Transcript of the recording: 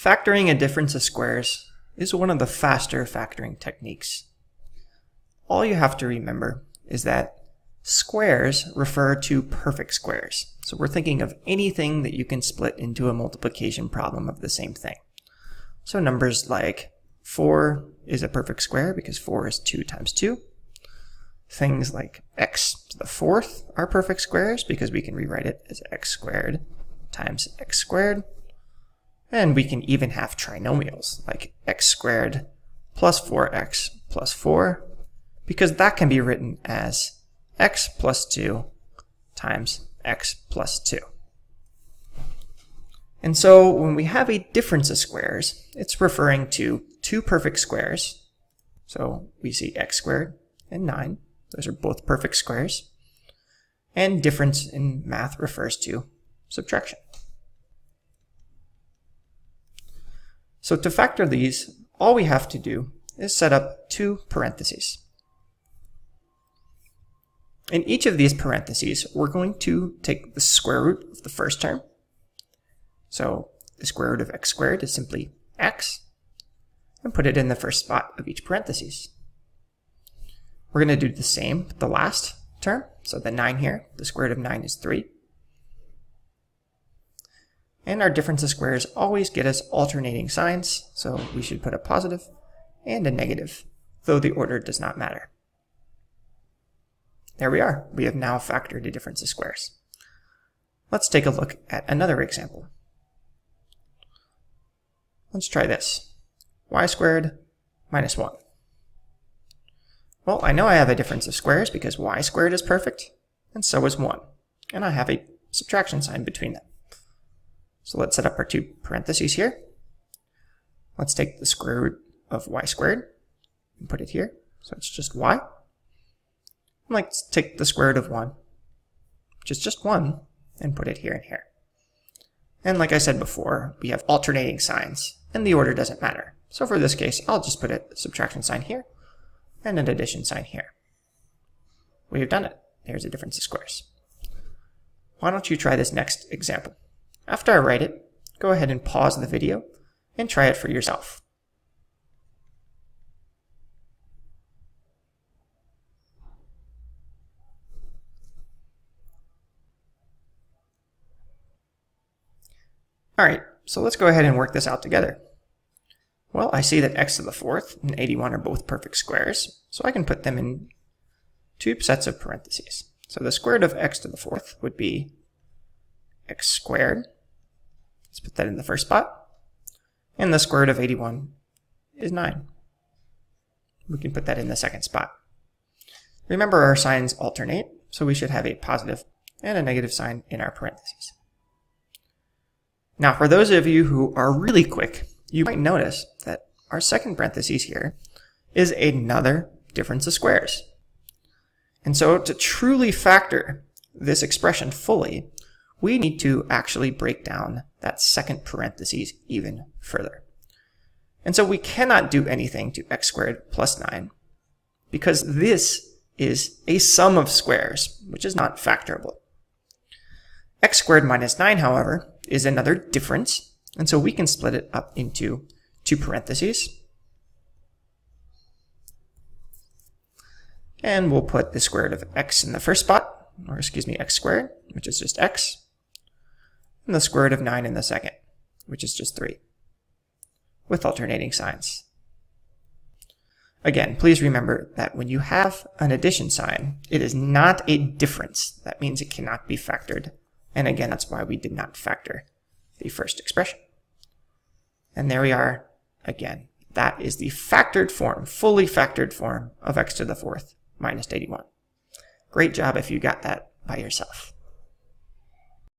Factoring a difference of squares is one of the faster factoring techniques. All you have to remember is that squares refer to perfect squares. So we're thinking of anything that you can split into a multiplication problem of the same thing. So numbers like 4 is a perfect square because 4 is 2 times 2. Things like x to the fourth are perfect squares because we can rewrite it as x squared times x squared. And we can even have trinomials like x squared plus 4x plus 4 because that can be written as x plus 2 times x plus 2. And so when we have a difference of squares, it's referring to two perfect squares. So we see x squared and 9. Those are both perfect squares. And difference in math refers to subtraction. So to factor these, all we have to do is set up two parentheses. In each of these parentheses, we're going to take the square root of the first term. So the square root of x squared is simply x, and put it in the first spot of each parentheses. We're going to do the same with the last term. So the 9 here, the square root of 9 is 3. And our difference of squares always get us alternating signs, so we should put a positive and a negative, though the order does not matter. There we are. We have now factored a difference of squares. Let's take a look at another example. Let's try this. Y squared minus 1. Well, I know I have a difference of squares because y squared is perfect, and so is 1. And I have a subtraction sign between them. So let's set up our two parentheses here. Let's take the square root of y squared and put it here. So it's just y. And let's take the square root of 1, which is just 1, and put it here and here. And like I said before, we have alternating signs, and the order doesn't matter. So for this case, I'll just put a subtraction sign here and an addition sign here. We have done it. There's a difference of squares. Why don't you try this next example? After I write it, go ahead and pause the video and try it for yourself. All right, so let's go ahead and work this out together. Well, I see that x to the fourth and 81 are both perfect squares, so I can put them in two sets of parentheses. So the square root of x to the fourth would be x squared. Let's put that in the first spot. And the square root of 81 is 9. We can put that in the second spot. Remember, our signs alternate, so we should have a positive and a negative sign in our parentheses. Now, for those of you who are really quick, you might notice that our second parentheses here is another difference of squares. And so to truly factor this expression fully, we need to actually break down that second parentheses even further. And so we cannot do anything to x squared plus 9 because this is a sum of squares, which is not factorable. X squared minus 9, however, is another difference, and so we can split it up into two parentheses. And we'll put the square root of x in the first spot, or excuse me, x squared, which is just x, and the square root of 9 in the second, which is just 3, with alternating signs. Again, please remember that when you have an addition sign, it is not a difference. That means it cannot be factored. And again, that's why we did not factor the first expression. And there we are again. That is the factored form, fully factored form of x to the fourth minus 81. Great job if you got that by yourself.